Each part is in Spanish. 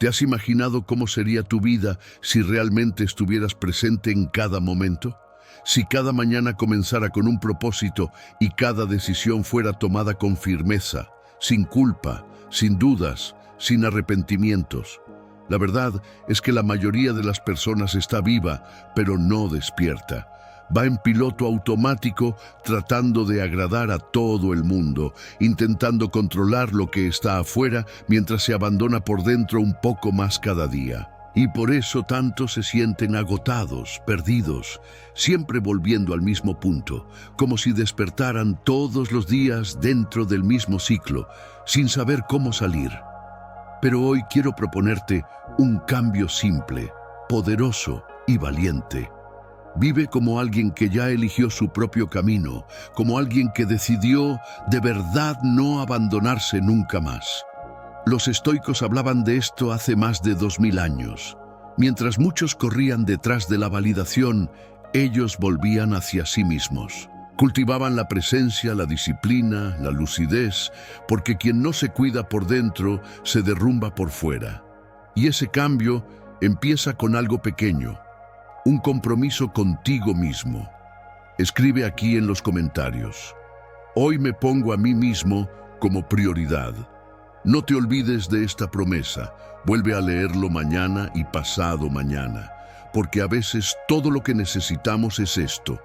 ¿Te has imaginado cómo sería tu vida si realmente estuvieras presente en cada momento? Si cada mañana comenzara con un propósito y cada decisión fuera tomada con firmeza, sin culpa, sin dudas, sin arrepentimientos. La verdad es que la mayoría de las personas está viva, pero no despierta. Va en piloto automático tratando de agradar a todo el mundo, intentando controlar lo que está afuera mientras se abandona por dentro un poco más cada día. Y por eso tantos se sienten agotados, perdidos, siempre volviendo al mismo punto, como si despertaran todos los días dentro del mismo ciclo, sin saber cómo salir. Pero hoy quiero proponerte un cambio simple, poderoso y valiente. Vive como alguien que ya eligió su propio camino, como alguien que decidió de verdad no abandonarse nunca más. Los estoicos hablaban de esto hace más de 2000 años. Mientras muchos corrían detrás de la validación, ellos volvían hacia sí mismos. Cultivaban la presencia, la disciplina, la lucidez, porque quien no se cuida por dentro se derrumba por fuera. Y ese cambio empieza con algo pequeño, un compromiso contigo mismo. Escribe aquí en los comentarios: hoy me pongo a mí mismo como prioridad. No te olvides de esta promesa. Vuelve a leerlo mañana y pasado mañana, porque a veces todo lo que necesitamos es esto,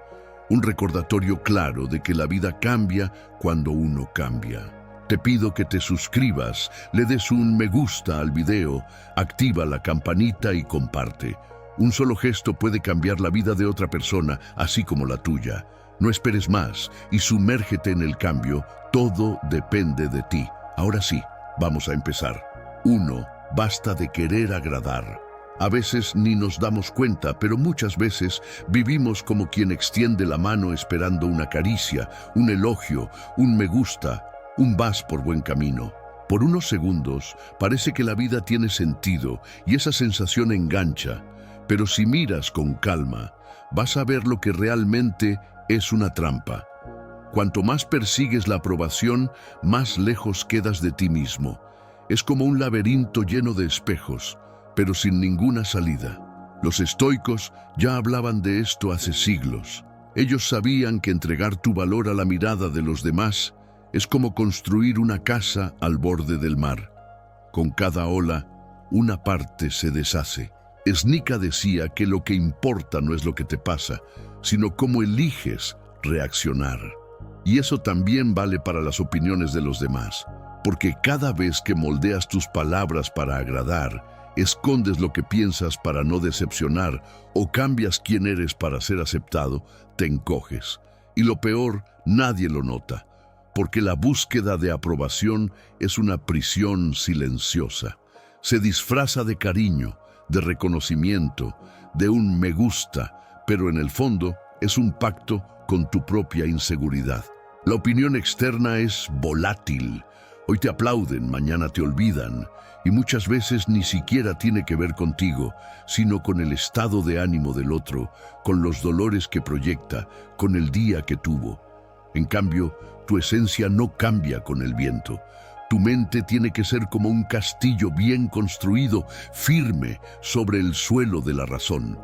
un recordatorio claro de que la vida cambia cuando uno cambia. Te pido que te suscribas, le des un me gusta al video, activa la campanita y comparte. Un solo gesto puede cambiar la vida de otra persona, así como la tuya. No esperes más y sumérgete en el cambio. Todo depende de ti. Ahora sí, vamos a empezar. 1. Basta de querer agradar. A veces ni nos damos cuenta, pero muchas veces vivimos como quien extiende la mano esperando una caricia, un elogio, un me gusta, un vas por buen camino. Por unos segundos parece que la vida tiene sentido y esa sensación engancha. Pero si miras con calma, vas a ver lo que realmente es una trampa. Cuanto más persigues la aprobación, más lejos quedas de ti mismo. Es como un laberinto lleno de espejos, pero sin ninguna salida. Los estoicos ya hablaban de esto hace siglos. Ellos sabían que entregar tu valor a la mirada de los demás es como construir una casa al borde del mar. Con cada ola, una parte se deshace. Sneaker decía que lo que importa no es lo que te pasa, sino cómo eliges reaccionar. Y eso también vale para las opiniones de los demás, porque cada vez que moldeas tus palabras para agradar, escondes lo que piensas para no decepcionar o cambias quién eres para ser aceptado, te encoges. Y lo peor, nadie lo nota, porque la búsqueda de aprobación es una prisión silenciosa. Se disfraza de cariño, de reconocimiento, de un me gusta, pero en el fondo es un pacto con tu propia inseguridad. La opinión externa es volátil. Hoy te aplauden, mañana te olvidan, y muchas veces ni siquiera tiene que ver contigo, sino con el estado de ánimo del otro, con los dolores que proyecta, con el día que tuvo. En cambio, tu esencia no cambia con el viento. Tu mente tiene que ser como un castillo bien construido, firme, sobre el suelo de la razón.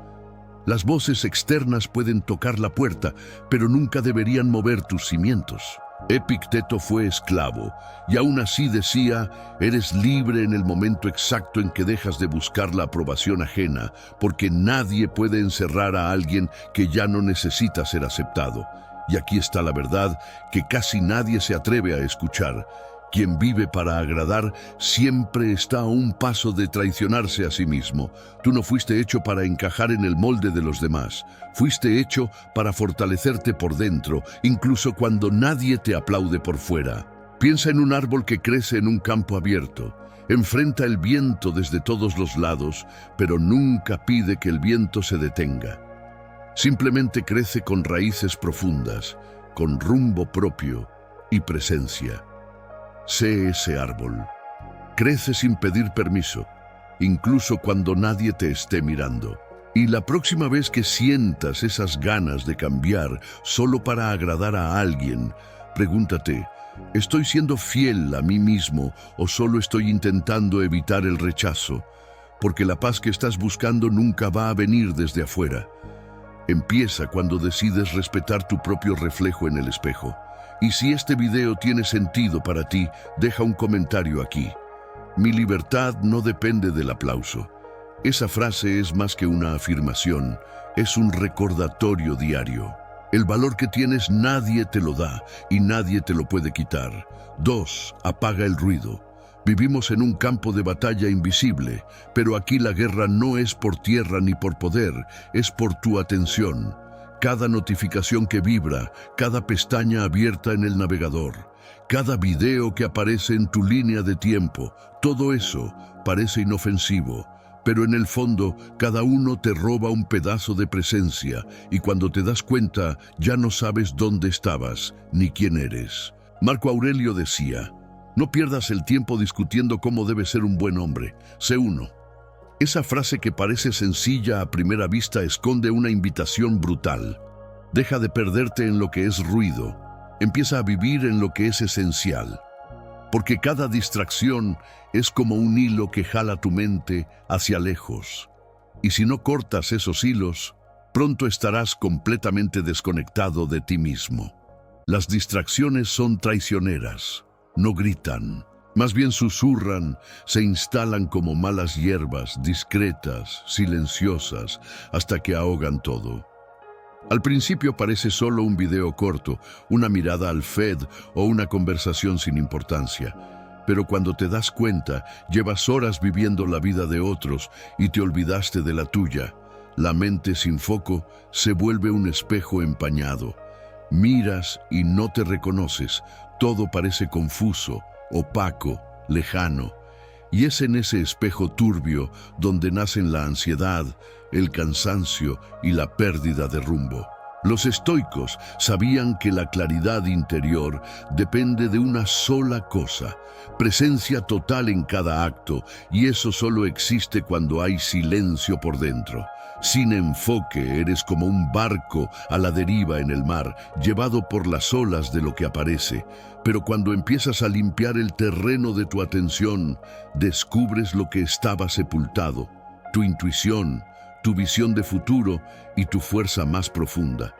Las voces externas pueden tocar la puerta, pero nunca deberían mover tus cimientos. Epicteto fue esclavo, y aún así decía: eres libre en el momento exacto en que dejas de buscar la aprobación ajena, porque nadie puede encerrar a alguien que ya no necesita ser aceptado. Y aquí está la verdad que casi nadie se atreve a escuchar. Quien vive para agradar siempre está a un paso de traicionarse a sí mismo. Tú no fuiste hecho para encajar en el molde de los demás. Fuiste hecho para fortalecerte por dentro, incluso cuando nadie te aplaude por fuera. Piensa en un árbol que crece en un campo abierto. Enfrenta el viento desde todos los lados, pero nunca pide que el viento se detenga. Simplemente crece con raíces profundas, con rumbo propio y presencia. Sé ese árbol. Crece sin pedir permiso, incluso cuando nadie te esté mirando. Y la próxima vez que sientas esas ganas de cambiar solo para agradar a alguien, pregúntate: ¿estoy siendo fiel a mí mismo o solo estoy intentando evitar el rechazo? porque la paz que estás buscando nunca va a venir desde afuera. Empieza cuando decides respetar tu propio reflejo en el espejo. Y si este video tiene sentido para ti, deja un comentario aquí. Mi libertad no depende del aplauso. Esa frase es más que una afirmación, es un recordatorio diario. El valor que tienes nadie te lo da y nadie te lo puede quitar. 2. Apaga el ruido. Vivimos en un campo de batalla invisible, pero aquí la guerra no es por tierra ni por poder, es por tu atención. Cada notificación que vibra, cada pestaña abierta en el navegador, cada video que aparece en tu línea de tiempo, todo eso parece inofensivo, pero en el fondo cada uno te roba un pedazo de presencia y cuando te das cuenta ya no sabes dónde estabas ni quién eres. Marco Aurelio decía: no pierdas el tiempo discutiendo cómo debe ser un buen hombre, sé uno. Esa frase que parece sencilla a primera vista esconde una invitación brutal. Deja de perderte en lo que es ruido, empieza a vivir en lo que es esencial. Porque cada distracción es como un hilo que jala tu mente hacia lejos. Y si no cortas esos hilos, pronto estarás completamente desconectado de ti mismo. Las distracciones son traicioneras. No gritan, más bien susurran, se instalan como malas hierbas, discretas, silenciosas, hasta que ahogan todo. Al principio parece solo un video corto, una mirada al feed o una conversación sin importancia. Pero cuando te das cuenta, llevas horas viviendo la vida de otros y te olvidaste de la tuya. La mente sin foco se vuelve un espejo empañado. Miras y no te reconoces. Todo parece confuso, opaco, lejano. Y es en ese espejo turbio donde nacen la ansiedad, el cansancio y la pérdida de rumbo. Los estoicos sabían que la claridad interior depende de una sola cosa, presencia total en cada acto, y eso solo existe cuando hay silencio por dentro. Sin enfoque eres como un barco a la deriva en el mar, llevado por las olas de lo que aparece. Pero cuando empiezas a limpiar el terreno de tu atención, descubres lo que estaba sepultado, tu intuición, tu visión de futuro y tu fuerza más profunda.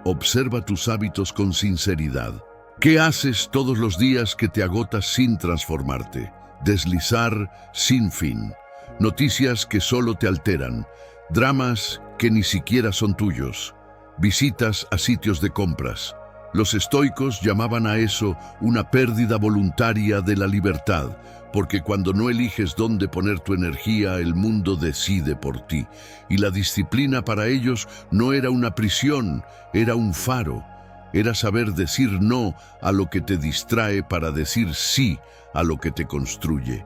Observa tus hábitos con sinceridad. ¿Qué haces todos los días que te agotas sin transformarte? Deslizar sin fin. Noticias que solo te alteran. Dramas que ni siquiera son tuyos. Visitas a sitios de compras. Los estoicos llamaban a eso una pérdida voluntaria de la libertad, porque cuando no eliges dónde poner tu energía, el mundo decide por ti. Y la disciplina para ellos no era una prisión, era un faro. Era saber decir no a lo que te distrae para decir sí a lo que te construye.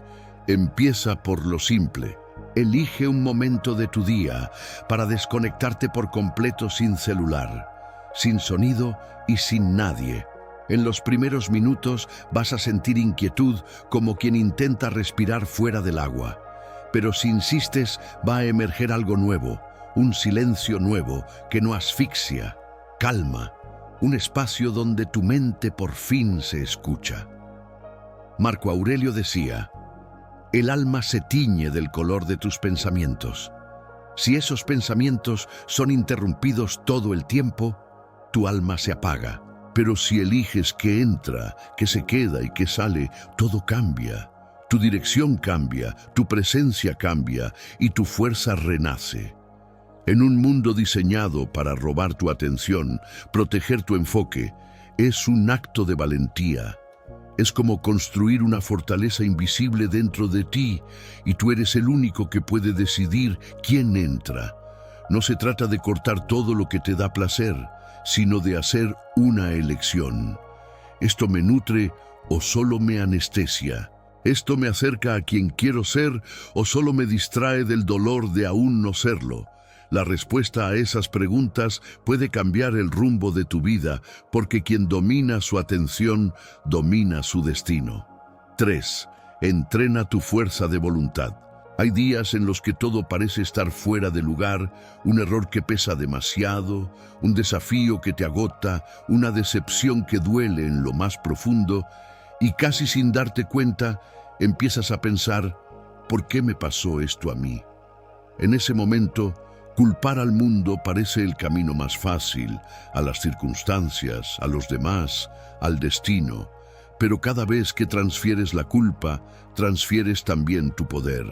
Empieza por lo simple. Elige un momento de tu día para desconectarte por completo sin celular, sin sonido y sin nadie. En los primeros minutos vas a sentir inquietud como quien intenta respirar fuera del agua. Pero si insistes, va a emerger algo nuevo, un silencio nuevo que no asfixia, calma, un espacio donde tu mente por fin se escucha. Marco Aurelio decía: el alma se tiñe del color de tus pensamientos. Si esos pensamientos son interrumpidos todo el tiempo, tu alma se apaga. Pero si eliges qué entra, qué se queda y qué sale, todo cambia. Tu dirección cambia, tu presencia cambia y tu fuerza renace. En un mundo diseñado para robar tu atención, proteger tu enfoque, es un acto de valentía. Es como construir una fortaleza invisible dentro de ti y tú eres el único que puede decidir quién entra. No se trata de cortar todo lo que te da placer, sino de hacer una elección. ¿Esto me nutre o solo me anestesia? ¿Esto me acerca a quien quiero ser o solo me distrae del dolor de aún no serlo? La respuesta a esas preguntas puede cambiar el rumbo de tu vida, porque quien domina su atención, domina su destino. 3. Entrena tu fuerza de voluntad. Hay días en los que todo parece estar fuera de lugar, un error que pesa demasiado, un desafío que te agota, una decepción que duele en lo más profundo, y casi sin darte cuenta, empiezas a pensar: ¿por qué me pasó esto a mí? En ese momento, culpar al mundo parece el camino más fácil, a las circunstancias, a los demás, al destino. Pero cada vez que transfieres la culpa, transfieres también tu poder.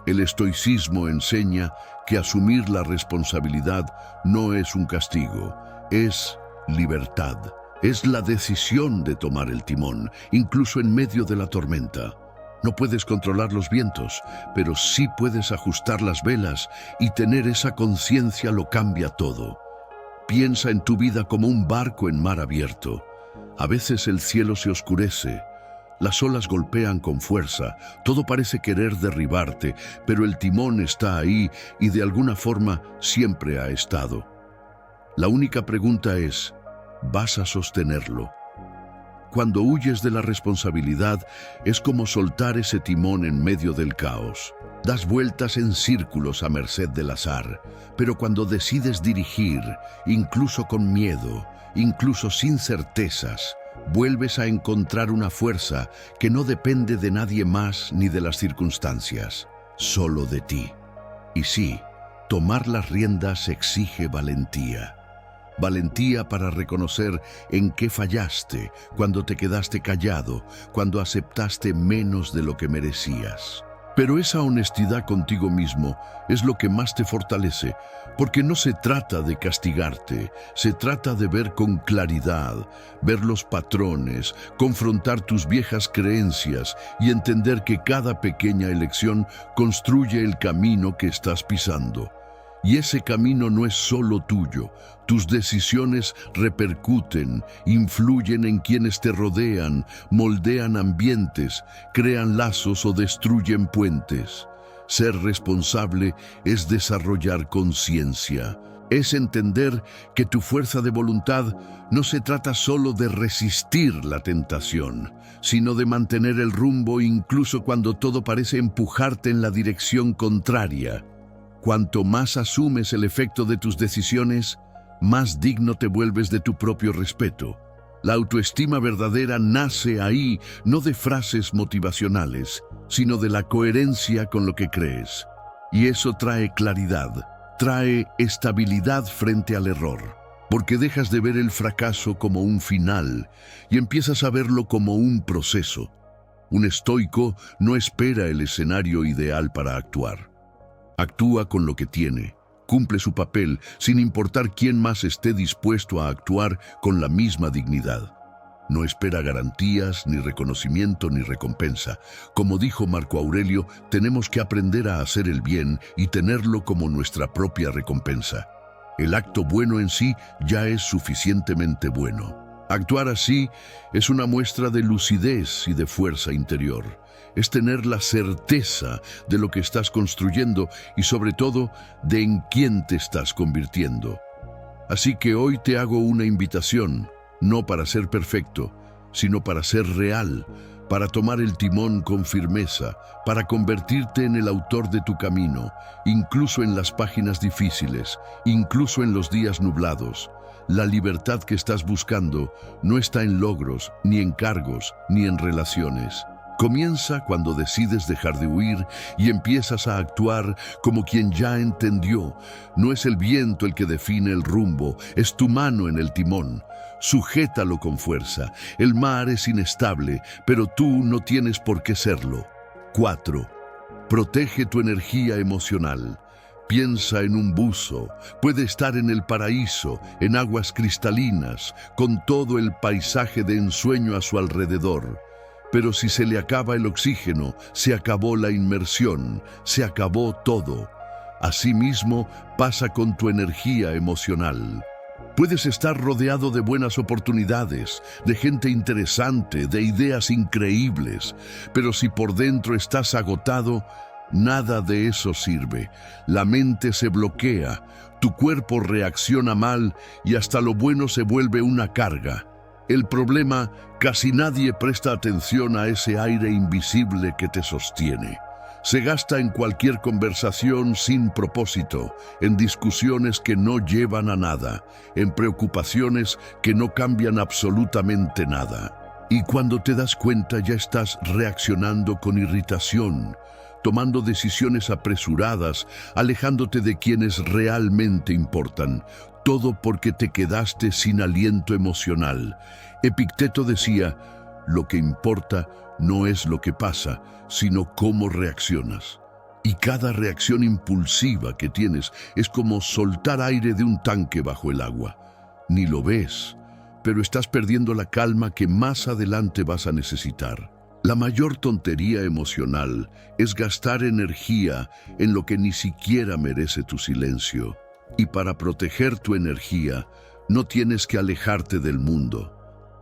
El estoicismo enseña que asumir la responsabilidad no es un castigo, es libertad. Es la decisión de tomar el timón, incluso en medio de la tormenta. No puedes controlar los vientos, pero sí puedes ajustar las velas, y tener esa conciencia lo cambia todo. Piensa en tu vida como un barco en mar abierto. A veces el cielo se oscurece, las olas golpean con fuerza, todo parece querer derribarte, pero el timón está ahí y de alguna forma siempre ha estado. La única pregunta es, ¿vas a sostenerlo? Cuando huyes de la responsabilidad, es como soltar ese timón en medio del caos. Das vueltas en círculos a merced del azar, pero cuando decides dirigir, incluso con miedo, incluso sin certezas, vuelves a encontrar una fuerza que no depende de nadie más ni de las circunstancias, solo de ti. Y sí, tomar las riendas exige valentía. Valentía para reconocer en qué fallaste, cuando te quedaste callado, cuando aceptaste menos de lo que merecías. Pero esa honestidad contigo mismo es lo que más te fortalece, porque no se trata de castigarte, se trata de ver con claridad, ver los patrones, confrontar tus viejas creencias y entender que cada pequeña elección construye el camino que estás pisando. Y ese camino no es solo tuyo. Tus decisiones repercuten, influyen en quienes te rodean, moldean ambientes, crean lazos o destruyen puentes. Ser responsable es desarrollar conciencia. Es entender que tu fuerza de voluntad no se trata solo de resistir la tentación, sino de mantener el rumbo incluso cuando todo parece empujarte en la dirección contraria. Cuanto más asumes el efecto de tus decisiones, más digno te vuelves de tu propio respeto. La autoestima verdadera nace ahí, no de frases motivacionales, sino de la coherencia con lo que crees. Y eso trae claridad, trae estabilidad frente al error, porque dejas de ver el fracaso como un final y empiezas a verlo como un proceso. Un estoico no espera el escenario ideal para actuar. Actúa con lo que tiene, cumple su papel sin importar quién más esté dispuesto a actuar con la misma dignidad. No espera garantías, ni reconocimiento, ni recompensa. Como dijo Marco Aurelio, tenemos que aprender a hacer el bien y tenerlo como nuestra propia recompensa. El acto bueno en sí ya es suficientemente bueno. Actuar así es una muestra de lucidez y de fuerza interior. Es tener la certeza de lo que estás construyendo y sobre todo de en quién te estás convirtiendo. Así que hoy te hago una invitación, no para ser perfecto, sino para ser real, para tomar el timón con firmeza, para convertirte en el autor de tu camino, incluso en las páginas difíciles, incluso en los días nublados. La libertad que estás buscando no está en logros, ni en cargos, ni en relaciones. Comienza cuando decides dejar de huir y empiezas a actuar como quien ya entendió. No es el viento el que define el rumbo, es tu mano en el timón. Sujétalo con fuerza. El mar es inestable, pero tú no tienes por qué serlo. 4. Protege tu energía emocional. Piensa en un buzo, puede estar en el paraíso, en aguas cristalinas, con todo el paisaje de ensueño a su alrededor. Pero si se le acaba el oxígeno, se acabó la inmersión, se acabó todo. Asimismo, pasa con tu energía emocional. Puedes estar rodeado de buenas oportunidades, de gente interesante, de ideas increíbles, pero si por dentro estás agotado, nada de eso sirve. La mente se bloquea, tu cuerpo reacciona mal y hasta lo bueno se vuelve una carga. El problema, casi nadie presta atención a ese aire invisible que te sostiene. Se gasta en cualquier conversación sin propósito, en discusiones que no llevan a nada, en preocupaciones que no cambian absolutamente nada. Y cuando te das cuenta ya estás reaccionando con irritación, tomando decisiones apresuradas, alejándote de quienes realmente importan, todo porque te quedaste sin aliento emocional. Epicteto decía, lo que importa no es lo que pasa, sino cómo reaccionas. Y cada reacción impulsiva que tienes es como soltar aire de un tanque bajo el agua. Ni lo ves, pero estás perdiendo la calma que más adelante vas a necesitar. La mayor tontería emocional es gastar energía en lo que ni siquiera merece tu silencio. Y para proteger tu energía, no tienes que alejarte del mundo,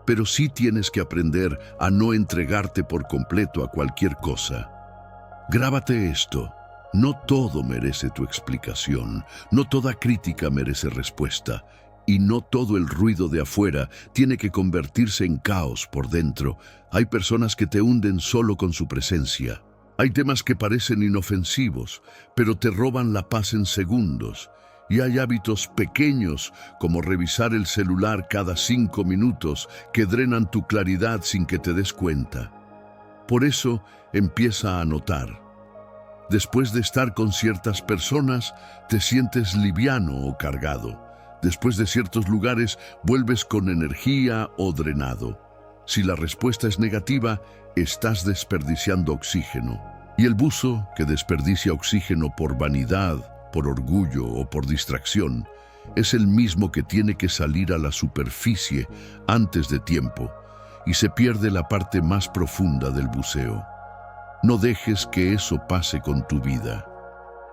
pero sí tienes que aprender a no entregarte por completo a cualquier cosa. Grábate esto. No todo merece tu explicación, no toda crítica merece respuesta, y no todo el ruido de afuera tiene que convertirse en caos por dentro. Hay personas que te hunden solo con su presencia. Hay temas que parecen inofensivos, pero te roban la paz en segundos. Y hay hábitos pequeños, como revisar el celular cada 5 minutos, que drenan tu claridad sin que te des cuenta. Por eso, empieza a notar. Después de estar con ciertas personas, te sientes liviano o cargado. Después de ciertos lugares, vuelves con energía o drenado. Si la respuesta es negativa, estás desperdiciando oxígeno. Y el buzo, que desperdicia oxígeno por vanidad, por orgullo o por distracción, es el mismo que tiene que salir a la superficie antes de tiempo, y se pierde la parte más profunda del buceo. No dejes que eso pase con tu vida.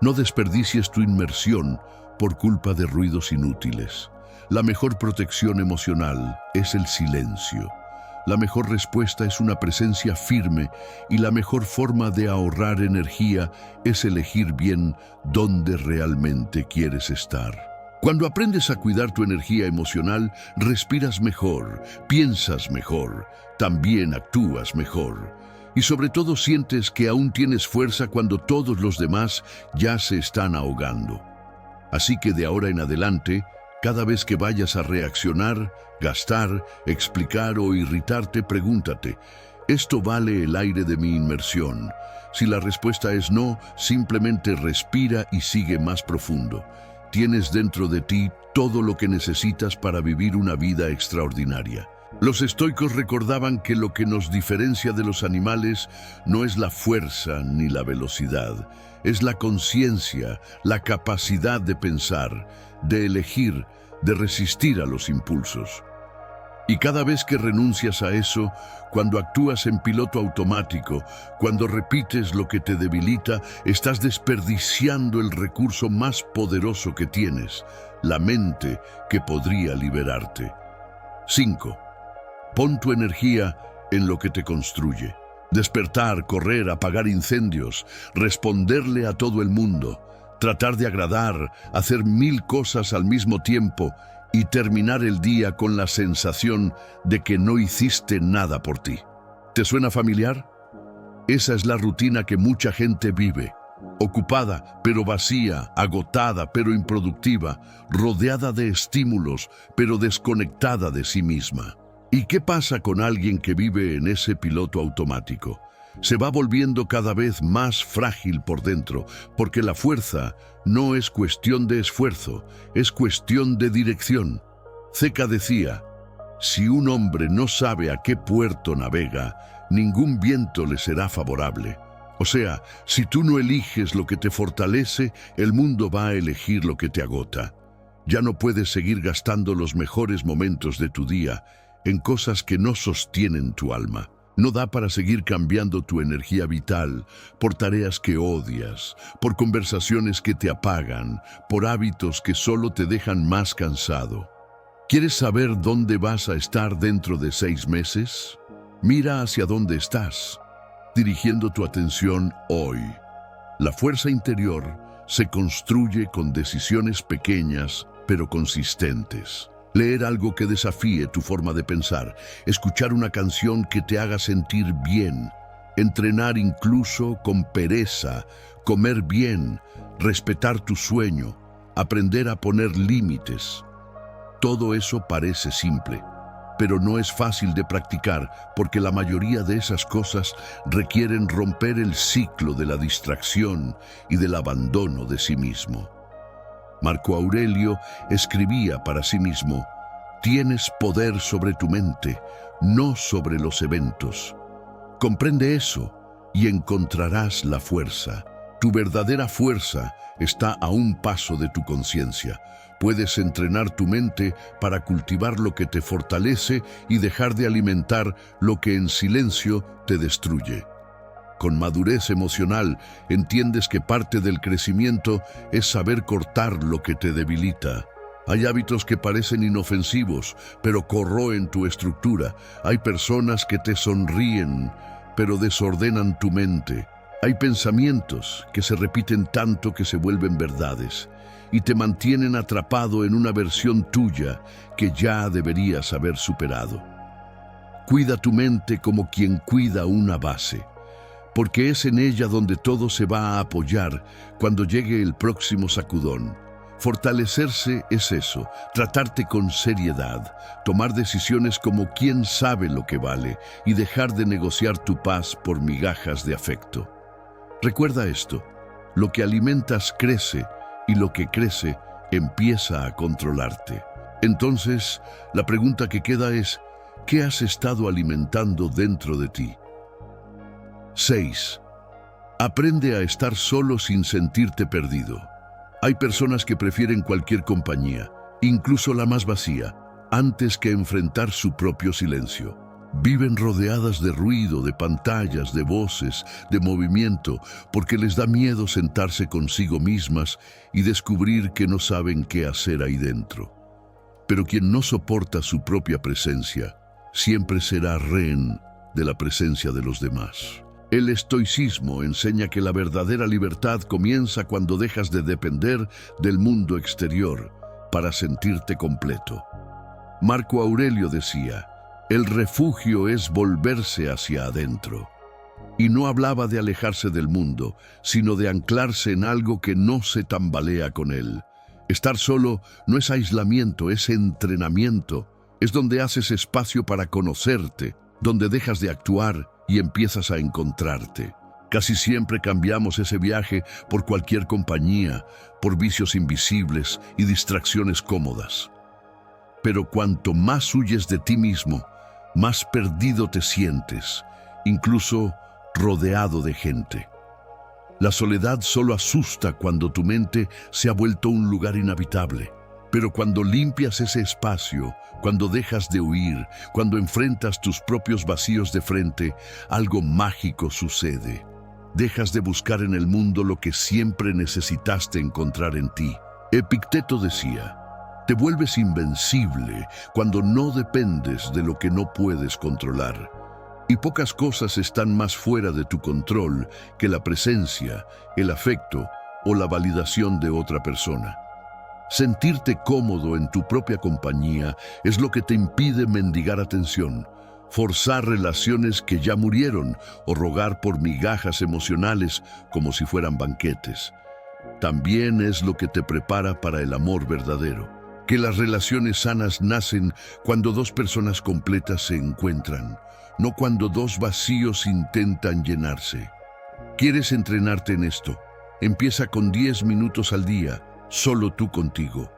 No desperdicies tu inmersión por culpa de ruidos inútiles. La mejor protección emocional es el silencio. La mejor respuesta es una presencia firme y la mejor forma de ahorrar energía es elegir bien dónde realmente quieres estar. Cuando aprendes a cuidar tu energía emocional, respiras mejor, piensas mejor, también actúas mejor. Y sobre todo sientes que aún tienes fuerza cuando todos los demás ya se están ahogando. Así que de ahora en adelante, cada vez que vayas a reaccionar, gastar, explicar o irritarte, pregúntate, ¿esto vale el aire de mi inmersión? Si la respuesta es no, simplemente respira y sigue más profundo. Tienes dentro de ti todo lo que necesitas para vivir una vida extraordinaria. Los estoicos recordaban que lo que nos diferencia de los animales no es la fuerza ni la velocidad, es la conciencia, la capacidad de pensar, de elegir, de resistir a los impulsos. Y cada vez que renuncias a eso, cuando actúas en piloto automático, cuando repites lo que te debilita, estás desperdiciando el recurso más poderoso que tienes, la mente que podría liberarte. 5. Pon tu energía en lo que te construye. Despertar, correr, apagar incendios, responderle a todo el mundo, tratar de agradar, hacer 1000 cosas al mismo tiempo y terminar el día con la sensación de que no hiciste nada por ti. ¿Te suena familiar? Esa es la rutina que mucha gente vive. Ocupada, pero vacía, agotada, pero improductiva, rodeada de estímulos, pero desconectada de sí misma. ¿Y qué pasa con alguien que vive en ese piloto automático? Se va volviendo cada vez más frágil por dentro, porque la fuerza no es cuestión de esfuerzo, es cuestión de dirección. Zeca decía, si un hombre no sabe a qué puerto navega, ningún viento le será favorable. O sea, si tú no eliges lo que te fortalece, el mundo va a elegir lo que te agota. Ya no puedes seguir gastando los mejores momentos de tu día en cosas que no sostienen tu alma. No da para seguir cambiando tu energía vital por tareas que odias, por conversaciones que te apagan, por hábitos que solo te dejan más cansado. ¿Quieres saber dónde vas a estar dentro de 6 meses? Mira hacia dónde estás, dirigiendo tu atención hoy. La fuerza interior se construye con decisiones pequeñas pero consistentes. Leer algo que desafíe tu forma de pensar, escuchar una canción que te haga sentir bien, entrenar incluso con pereza, comer bien, respetar tu sueño, aprender a poner límites. Todo eso parece simple, pero no es fácil de practicar porque la mayoría de esas cosas requieren romper el ciclo de la distracción y del abandono de sí mismo. Marco Aurelio escribía para sí mismo: «Tienes poder sobre tu mente, no sobre los eventos. Comprende eso y encontrarás la fuerza. Tu verdadera fuerza está a un paso de tu conciencia. Puedes entrenar tu mente para cultivar lo que te fortalece y dejar de alimentar lo que en silencio te destruye». Con madurez emocional, entiendes que parte del crecimiento es saber cortar lo que te debilita. Hay hábitos que parecen inofensivos, pero corroen tu estructura. Hay personas que te sonríen, pero desordenan tu mente. Hay pensamientos que se repiten tanto que se vuelven verdades y te mantienen atrapado en una versión tuya que ya deberías haber superado. Cuida tu mente como quien cuida una base, porque es en ella donde todo se va a apoyar cuando llegue el próximo sacudón. Fortalecerse es eso, tratarte con seriedad, tomar decisiones como quien sabe lo que vale y dejar de negociar tu paz por migajas de afecto. Recuerda esto: lo que alimentas crece y lo que crece empieza a controlarte. Entonces, la pregunta que queda es: ¿qué has estado alimentando dentro de ti? 6. Aprende a estar solo sin sentirte perdido. Hay personas que prefieren cualquier compañía, incluso la más vacía, antes que enfrentar su propio silencio. Viven rodeadas de ruido, de pantallas, de voces, de movimiento, porque les da miedo sentarse consigo mismas y descubrir que no saben qué hacer ahí dentro. Pero quien no soporta su propia presencia, siempre será rehén de la presencia de los demás. El estoicismo enseña que la verdadera libertad comienza cuando dejas de depender del mundo exterior para sentirte completo. Marco Aurelio decía: «El refugio es volverse hacia adentro». Y no hablaba de alejarse del mundo, sino de anclarse en algo que no se tambalea con él. Estar solo no es aislamiento, es entrenamiento. Es donde haces espacio para conocerte, donde dejas de actuar y empiezas a encontrarte. Casi siempre cambiamos ese viaje por cualquier compañía, por vicios invisibles y distracciones cómodas. Pero cuanto más huyes de ti mismo, más perdido te sientes, incluso rodeado de gente. La soledad solo asusta cuando tu mente se ha vuelto un lugar inhabitable. Pero cuando limpias ese espacio, cuando dejas de huir, cuando enfrentas tus propios vacíos de frente, algo mágico sucede. Dejas de buscar en el mundo lo que siempre necesitaste encontrar en ti. Epicteto decía: «Te vuelves invencible cuando no dependes de lo que no puedes controlar». Y pocas cosas están más fuera de tu control que la presencia, el afecto o la validación de otra persona. Sentirte cómodo en tu propia compañía es lo que te impide mendigar atención, forzar relaciones que ya murieron o rogar por migajas emocionales como si fueran banquetes. También es lo que te prepara para el amor verdadero. Que las relaciones sanas nacen cuando dos personas completas se encuentran, no cuando dos vacíos intentan llenarse. ¿Quieres entrenarte en esto? Empieza con 10 minutos al día, solo tú contigo.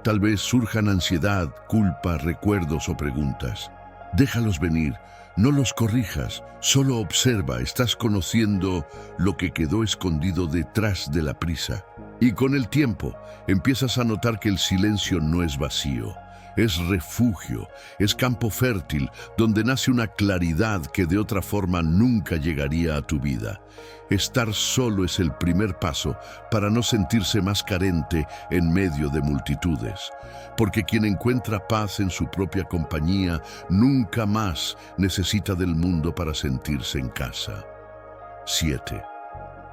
Tal vez surjan ansiedad, culpa, recuerdos o preguntas. Déjalos venir, no los corrijas, solo observa. Estás conociendo lo que quedó escondido detrás de la prisa. Y con el tiempo, empiezas a notar que el silencio no es vacío, es refugio, es campo fértil donde nace una claridad que de otra forma nunca llegaría a tu vida. Estar solo es el primer paso para no sentirse más carente en medio de multitudes, porque quien encuentra paz en su propia compañía nunca más necesita del mundo para sentirse en casa. 7.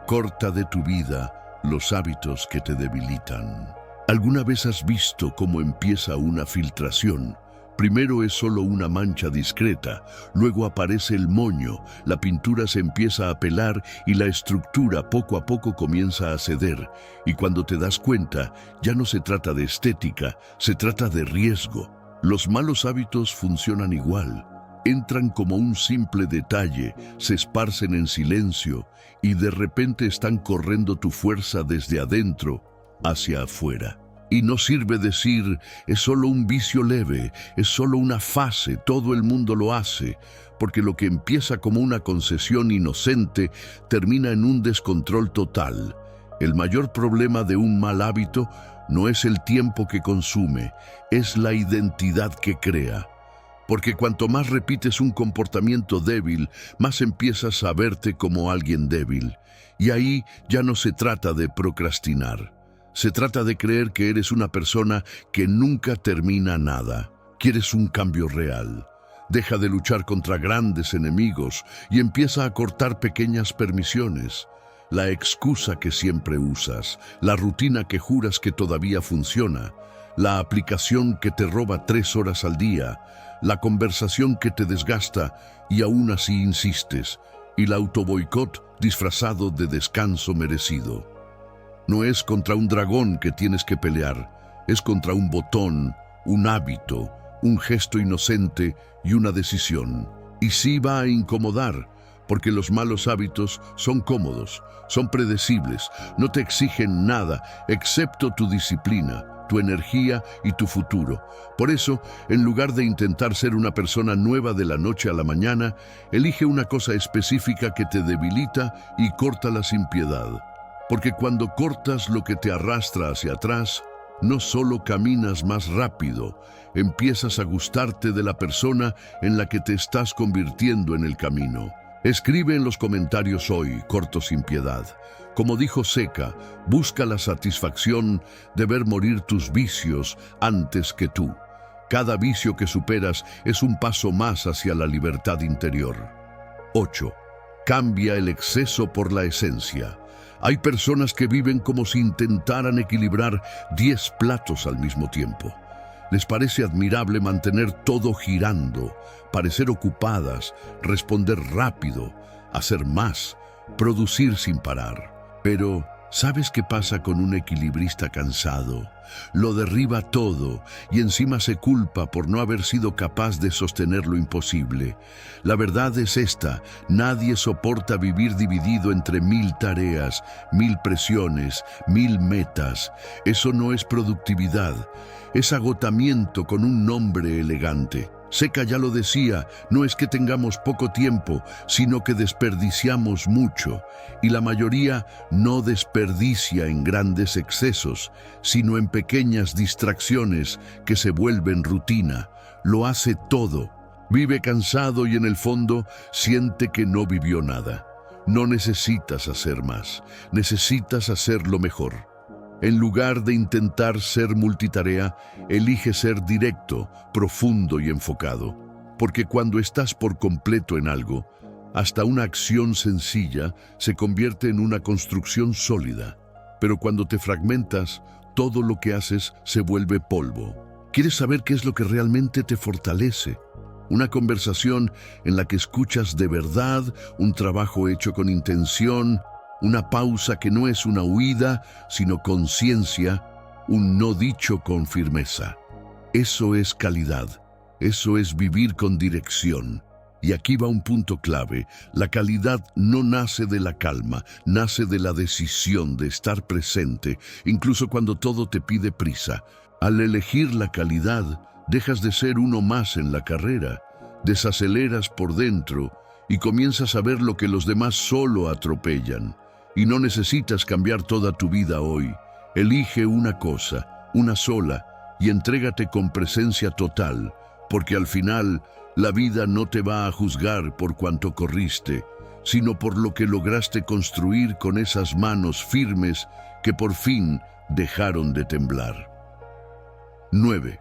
Corta de tu vida los hábitos que te debilitan. ¿Alguna vez has visto cómo empieza una filtración? Primero es solo una mancha discreta, luego aparece el moño, la pintura se empieza a pelar y la estructura poco a poco comienza a ceder. Y cuando te das cuenta, ya no se trata de estética, se trata de riesgo. Los malos hábitos funcionan igual. Entran como un simple detalle, se esparcen en silencio y de repente están corriendo tu fuerza desde adentro hacia afuera. Y no sirve decir, es solo un vicio leve, es solo una fase, todo el mundo lo hace, porque lo que empieza como una concesión inocente termina en un descontrol total. El mayor problema de un mal hábito no es el tiempo que consume, es la identidad que crea. Porque cuanto más repites un comportamiento débil, más empiezas a verte como alguien débil. Y ahí ya no se trata de procrastinar. Se trata de creer que eres una persona que nunca termina nada. Quieres un cambio real. Deja de luchar contra grandes enemigos y empieza a cortar pequeñas permisiones. La excusa que siempre usas, la rutina que juras que todavía funciona, la aplicación que te roba 3 horas al día, la conversación que te desgasta y aún así insistes, y el autoboicot disfrazado de descanso merecido. No es contra un dragón que tienes que pelear, es contra un botón, un hábito, un gesto inocente y una decisión. Y sí va a incomodar, porque los malos hábitos son cómodos, son predecibles, no te exigen nada excepto tu disciplina, tu energía y tu futuro. Por eso, en lugar de intentar ser una persona nueva de la noche a la mañana, elige una cosa específica que te debilita y córtala sin piedad. Porque cuando cortas lo que te arrastra hacia atrás, no solo caminas más rápido, empiezas a gustarte de la persona en la que te estás convirtiendo en el camino. Escribe en los comentarios hoy, Corto sin piedad. Como dijo Seca, busca la satisfacción de ver morir tus vicios antes que tú. Cada vicio que superas es un paso más hacia la libertad interior. 8. Cambia el exceso por la esencia. Hay personas que viven como si intentaran equilibrar 10 platos al mismo tiempo. Les parece admirable mantener todo girando, parecer ocupadas, responder rápido, hacer más, producir sin parar. Pero, ¿sabes qué pasa con un equilibrista cansado? Lo derriba todo y encima se culpa por no haber sido capaz de sostener lo imposible. La verdad es esta: nadie soporta vivir dividido entre 1000 tareas, 1000 presiones, 1000 metas. Eso no es productividad, es agotamiento con un nombre elegante. Seca ya lo decía, no es que tengamos poco tiempo, sino que desperdiciamos mucho. Y la mayoría no desperdicia en grandes excesos, sino en pequeñas distracciones que se vuelven rutina. Lo hace todo. Vive cansado y en el fondo siente que no vivió nada. No necesitas hacer más, necesitas hacerlo mejor. En lugar de intentar ser multitarea, elige ser directo, profundo y enfocado. Porque cuando estás por completo en algo, hasta una acción sencilla se convierte en una construcción sólida. Pero cuando te fragmentas, todo lo que haces se vuelve polvo. ¿Quieres saber qué es lo que realmente te fortalece? Una conversación en la que escuchas de verdad, un trabajo hecho con intención, una pausa que no es una huida, sino conciencia, un no dicho con firmeza. Eso es calidad, eso es vivir con dirección. Y aquí va un punto clave: la calidad no nace de la calma, nace de la decisión de estar presente, incluso cuando todo te pide prisa. Al elegir la calidad, dejas de ser uno más en la carrera, desaceleras por dentro y comienzas a ver lo que los demás solo atropellan. Y no necesitas cambiar toda tu vida hoy. Elige una cosa, una sola, y entrégate con presencia total, porque al final la vida no te va a juzgar por cuanto corriste, sino por lo que lograste construir con esas manos firmes que por fin dejaron de temblar. 9.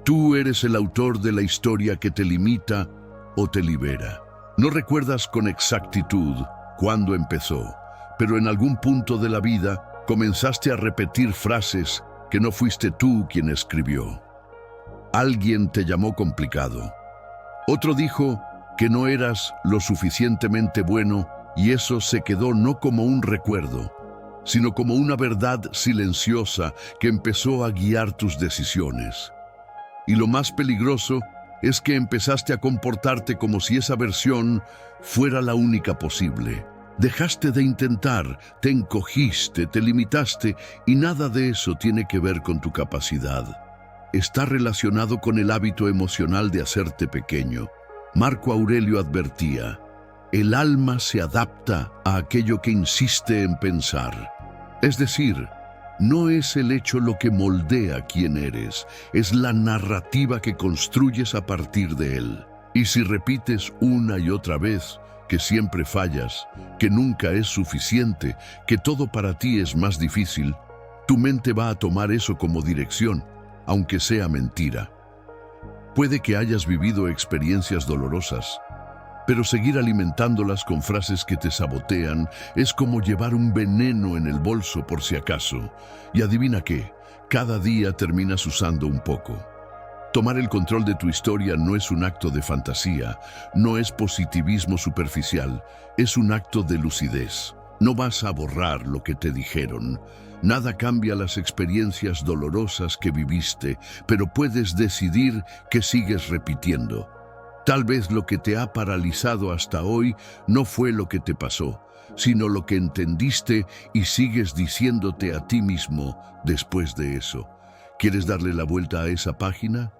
Tú eres el autor de la historia que te limita o te libera. No recuerdas con exactitud cuándo empezó, pero en algún punto de la vida comenzaste a repetir frases que no fuiste tú quien escribió. Alguien te llamó complicado. Otro dijo que no eras lo suficientemente bueno y eso se quedó no como un recuerdo, sino como una verdad silenciosa que empezó a guiar tus decisiones. Y lo más peligroso es que empezaste a comportarte como si esa versión fuera la única posible. Dejaste de intentar, te encogiste, te limitaste y nada de eso tiene que ver con tu capacidad. Está relacionado con el hábito emocional de hacerte pequeño. Marco Aurelio advertía: el alma se adapta a aquello que insiste en pensar. Es decir, no es el hecho lo que moldea quién eres, es la narrativa que construyes a partir de él. Y si repites una y otra vez que siempre fallas, que nunca es suficiente, que todo para ti es más difícil, tu mente va a tomar eso como dirección, aunque sea mentira. Puede que hayas vivido experiencias dolorosas, pero seguir alimentándolas con frases que te sabotean es como llevar un veneno en el bolso por si acaso. Y adivina qué, cada día terminas usando un poco. Tomar el control de tu historia no es un acto de fantasía, no es positivismo superficial, es un acto de lucidez. No vas a borrar lo que te dijeron. Nada cambia las experiencias dolorosas que viviste, pero puedes decidir que sigues repitiendo. Tal vez lo que te ha paralizado hasta hoy no fue lo que te pasó, sino lo que entendiste y sigues diciéndote a ti mismo después de eso. ¿Quieres darle la vuelta a esa página?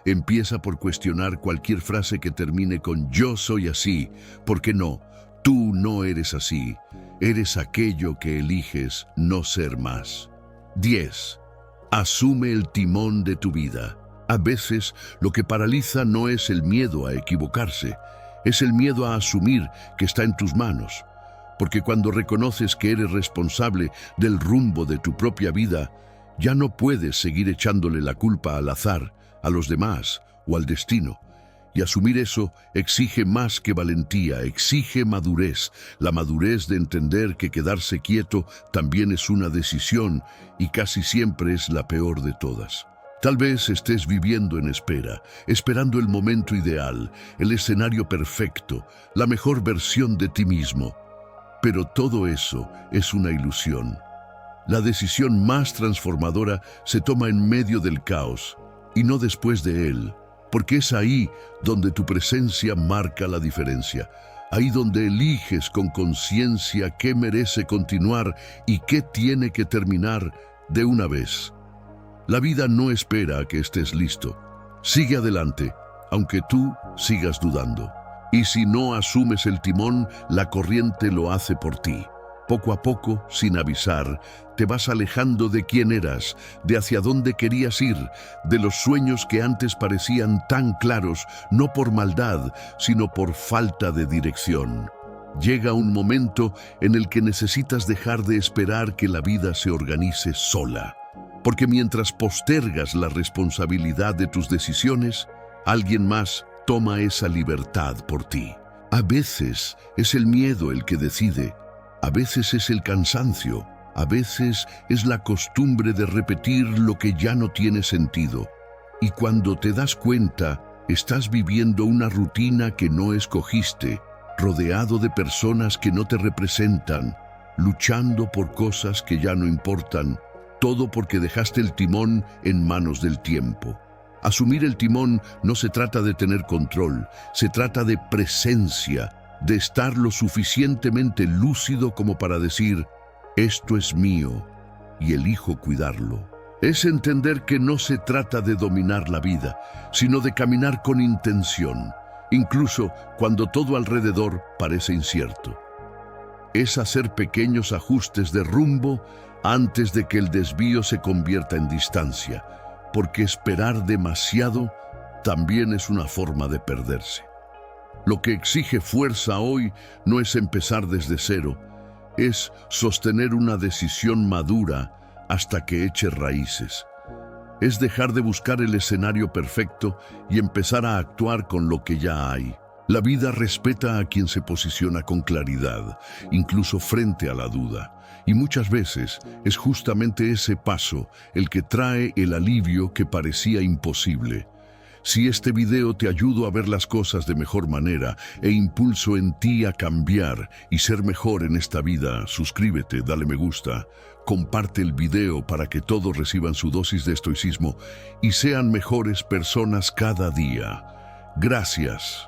Empieza por cuestionar cualquier frase que termine con "yo soy así", porque no, tú no eres así. Eres aquello que eliges no ser más. 10. Asume el timón de tu vida. A veces, lo que paraliza no es el miedo a equivocarse, es el miedo a asumir que está en tus manos. Porque cuando reconoces que eres responsable del rumbo de tu propia vida, ya no puedes seguir echándole la culpa al azar, a los demás o al destino. Y asumir eso exige más que valentía, exige madurez. La madurez de entender que quedarse quieto también es una decisión y casi siempre es la peor de todas. Tal vez estés viviendo en espera, esperando el momento ideal, el escenario perfecto, la mejor versión de ti mismo. Pero todo eso es una ilusión. La decisión más transformadora se toma en medio del caos y no después de él, porque es ahí donde tu presencia marca la diferencia. Ahí donde eliges con conciencia qué merece continuar y qué tiene que terminar de una vez. La vida no espera a que estés listo. Sigue adelante, aunque tú sigas dudando. Y si no asumes el timón, la corriente lo hace por ti. Poco a poco, sin avisar, te vas alejando de quién eras, de hacia dónde querías ir, de los sueños que antes parecían tan claros, no por maldad, sino por falta de dirección. Llega un momento en el que necesitas dejar de esperar que la vida se organice sola. Porque mientras postergas la responsabilidad de tus decisiones, alguien más toma esa libertad por ti. A veces es el miedo el que decide, a veces es el cansancio, a veces es la costumbre de repetir lo que ya no tiene sentido. Y cuando te das cuenta, estás viviendo una rutina que no escogiste, rodeado de personas que no te representan, luchando por cosas que ya no importan, todo porque dejaste el timón en manos del tiempo. Asumir el timón no se trata de tener control, se trata de presencia, de estar lo suficientemente lúcido como para decir: esto es mío y elijo cuidarlo. Es entender que no se trata de dominar la vida, sino de caminar con intención, incluso cuando todo alrededor parece incierto. Es hacer pequeños ajustes de rumbo antes de que el desvío se convierta en distancia, porque esperar demasiado también es una forma de perderse. Lo que exige fuerza hoy no es empezar desde cero, es sostener una decisión madura hasta que eche raíces. Es dejar de buscar el escenario perfecto y empezar a actuar con lo que ya hay. La vida respeta a quien se posiciona con claridad, incluso frente a la duda. Y muchas veces es justamente ese paso el que trae el alivio que parecía imposible. Si este video te ayuda a ver las cosas de mejor manera e impulso en ti a cambiar y ser mejor en esta vida, suscríbete, dale me gusta, comparte el video para que todos reciban su dosis de estoicismo y sean mejores personas cada día. Gracias.